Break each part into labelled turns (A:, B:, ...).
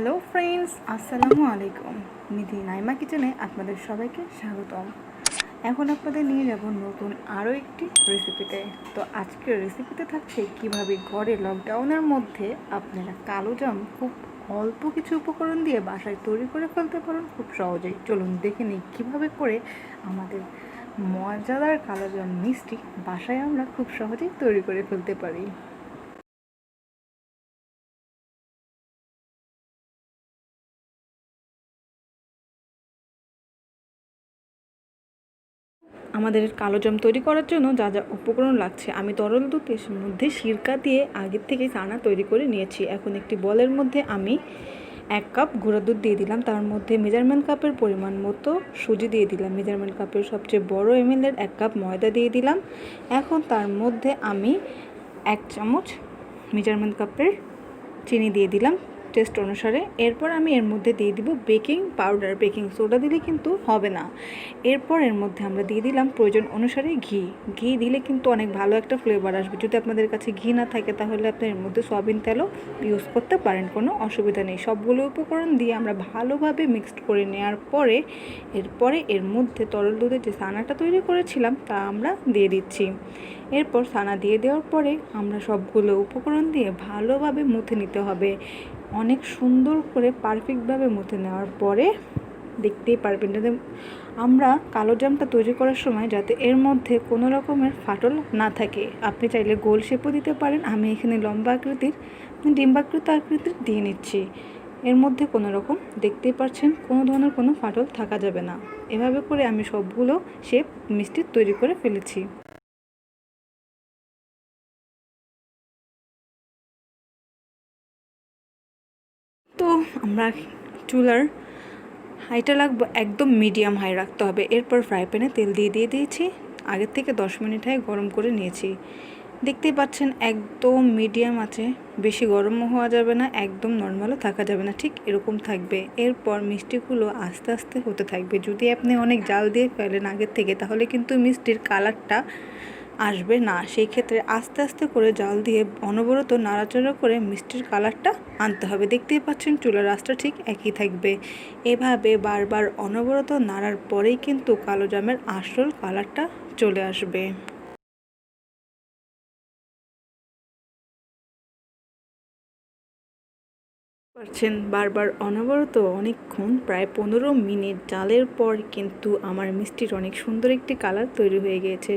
A: Hello friends, আসসালামু আলাইকুম। নিধি নাইমা কিচেনে আপনাদের সবাইকে স্বাগতম। এখন আপনাদের নিয়ে যাব নতুন আরও একটি রেসিপিতে। তো আজকের রেসিপিতে থাকছে কিভাবে ঘরে লকডাউনের মধ্যে আপনারা কালোজাম খুব অল্প কিছু উপকরণ দিয়ে বাসায় তৈরি করে ফেলতে পারেন খুব সহজেই। চলুন দেখে নিই কীভাবে করে আমাদের মজাদার কালোজাম মিষ্টি বাসায় আমরা খুব সহজেই তৈরি করে ফেলতে পারি। আমাদের কালোজাম তৈরি করার জন্য যা যা উপকরণ লাগছে, আমি তরল দুধের মধ্যে সিরকা দিয়ে আগের থেকে ছানা তৈরি করে নিয়েছি। এখন একটি বলের মধ্যে আমি 1 কাপ গুঁড়া দুধ দিয়ে দিলাম। তার মধ্যে মেজারমেন্ট কাপের পরিমাণ মতো সুজি দিয়ে দিলাম। মেজারমেন্ট কাপের সবচেয়ে বড় এমএলের 1 কাপ ময়দা দিয়ে দিলাম। এখন তার মধ্যে আমি 1 চামচ মেজারমেন্ট কাপের চিনি দিয়ে দিলাম টেস্ট অনুসারে। এরপর আমি এর মধ্যে দিয়ে দিব বেকিং পাউডার। বেকিং সোডা দিলে কিন্তু হবে না। এরপর এর মধ্যে আমরা দিয়ে দিলাম প্রয়োজন অনুসারে ঘি দিলে কিন্তু অনেক ভালো একটা ফ্লেভার আসবে। যদি আপনাদের কাছে ঘি না থাকে তাহলে আপনি এর মধ্যে সয়াবিন তেলও ইউজ করতে পারেন, কোনো অসুবিধা নেই। সবগুলো উপকরণ দিয়ে আমরা ভালোভাবে মিক্সড করে নেওয়ার পরে এরপরে এর মধ্যে তরল দুধের যে ছানাটা তৈরি করেছিলাম তা আমরা দিয়ে দিচ্ছি। এরপর ছানা দিয়ে দেওয়ার পরে আমরা সবগুলো উপকরণ দিয়ে ভালোভাবে মুথে নিতে হবে। অনেক সুন্দর করে পারফেক্টভাবে মুথে নেওয়ার পরে দেখতেই পারবেন যাতে আমরা কালোজামটা তৈরি করার সময় যাতে এর মধ্যে কোনো রকমের ফাটল না থাকে। আপনি চাইলে গোল শেপও দিতে পারেন। আমি এখানে লম্বা আকৃতির ডিম্বাকৃতির দিয়ে নিচ্ছি। এর মধ্যে কোনো রকম দেখতেই পাচ্ছেন কোনো ধরনের কোনো ফাটল থাকা যাবে না। এভাবে করে আমি সবগুলো শেপ মিষ্টি তৈরি করে ফেলেছি। তো আমরা চুলার হাইটা রাখবো একদম মিডিয়াম হাই রাখতে হবে। এরপর ফ্রাই প্যানে তেল দিয়ে দিয়েছি। আগের থেকে 10 মিনিট গরম করে নিয়েছি। দেখতেই পাচ্ছেন একদম মিডিয়াম আছে, বেশি গরমও হওয়া যাবে না, একদম নর্মালও থাকা যাবে না, ঠিক এরকম থাকবে। এরপর মিষ্টিগুলো আস্তে আস্তে হতে থাকবে। যদি আপনি অনেক জাল দিয়ে ফেলেন আগের থেকে তাহলে কিন্তু মিষ্টির কালারটা আসবে না। সেই ক্ষেত্রে আস্তে আস্তে করে জাল দিয়ে অনবরত নাড়াচাড়া করে মিষ্টির কালারটা আনতে হবে। দেখতেই পাচ্ছেন চুলার আঁচটা ঠিক একই থাকবে। এভাবে বারবার অনবরত নাড়ার পরেই কিন্তু কালোজামের আসল কালারটা চলে আসবে। পাচ্ছেন বারবার অনবরত অনেকক্ষণ প্রায় 15 মিনিট জালের পর কিন্তু আমার মিষ্টির অনেক সুন্দর একটি কালার তৈরি হয়ে গিয়েছে।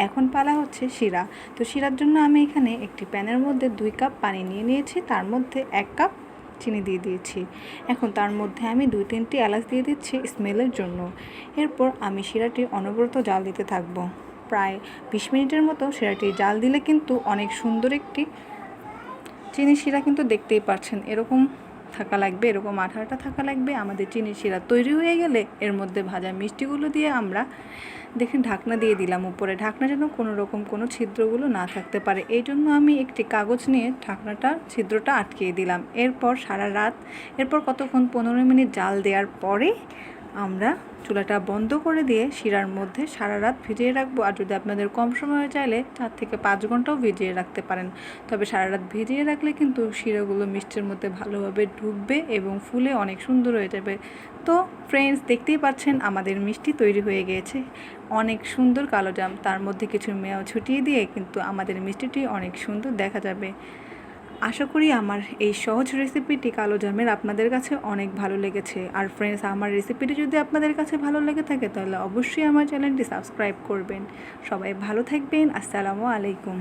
A: এখন পালা হচ্ছে শিরা। তো শিরার জন্য আমি এখানে একটি প্যানের মধ্যে 2 কাপ পানি নিয়ে নিয়েছি। তার মধ্যে 1 কাপ চিনি দিয়ে দিয়েছি। এখন তার মধ্যে আমি 2-3টি এলাচ দিয়ে দিচ্ছি স্মেলের জন্য। এরপর আমি শিরাটি অনবরত জাল দিতে থাকবো। প্রায় 20 মিনিটের মতো শিরাটি জাল দিলে কিন্তু অনেক সুন্দর একটি চিনি শিরা কিন্তু দেখতেই পাচ্ছেন এরকম থাকা লাগবে, এরকম আঠাটা থাকা লাগবে। আমাদের চিনি শিরা তৈরি হয়ে গেলে এর মধ্যে ভাজা মিষ্টিগুলো দিয়ে আমরা দেখেন ঢাকনা দিয়ে দিলাম উপরে। ঢাকনা যেন কোনো রকম কোনো ছিদ্রগুলো না থাকতে পারে, এই জন্য আমি একটি কাগজ নিয়ে ছিদ্রটা আটকিয়ে দিলাম। এরপর কতক্ষণ 15 মিনিট জাল দেওয়ার পরে আমরা চুলাটা বন্ধ করে দিয়ে শিরার মধ্যে সারা রাত ভিজিয়ে রাখবো। আর যদি আপনাদের কম সময় চাইলে 4 থেকে 5 ঘন্টাও ভিজিয়ে রাখতে পারেন। তবে সারা রাত ভিজিয়ে রাখলে কিন্তু শিরাগুলো মিষ্টির মধ্যে ভালোভাবে ঢুকবে এবং ফুলে অনেক সুন্দর হয়ে যাবে। তো ফ্রেন্ডস, দেখতেই পাচ্ছেন আমাদের মিষ্টি তৈরি হয়ে গিয়েছে, অনেক সুন্দর কালোজাম। তার মধ্যে কিছু মেয়াও ছুটিয়ে দিয়ে কিন্তু আমাদের মিষ্টিটি অনেক সুন্দর দেখা যাবে। আশা করি আমার এই সহজ রেসিপিটি কালোজামের আপনাদের কাছে অনেক ভালো লেগেছে। আর ফ্রেন্ডস, আমার রেসিপিটি যদি আপনাদের কাছে ভালো লেগে থাকে তাহলে অবশ্যই আমার চ্যানেলটি সাবস্ক্রাইব করবেন। সবাই ভালো থাকবেন। আসসালামু আলাইকুম।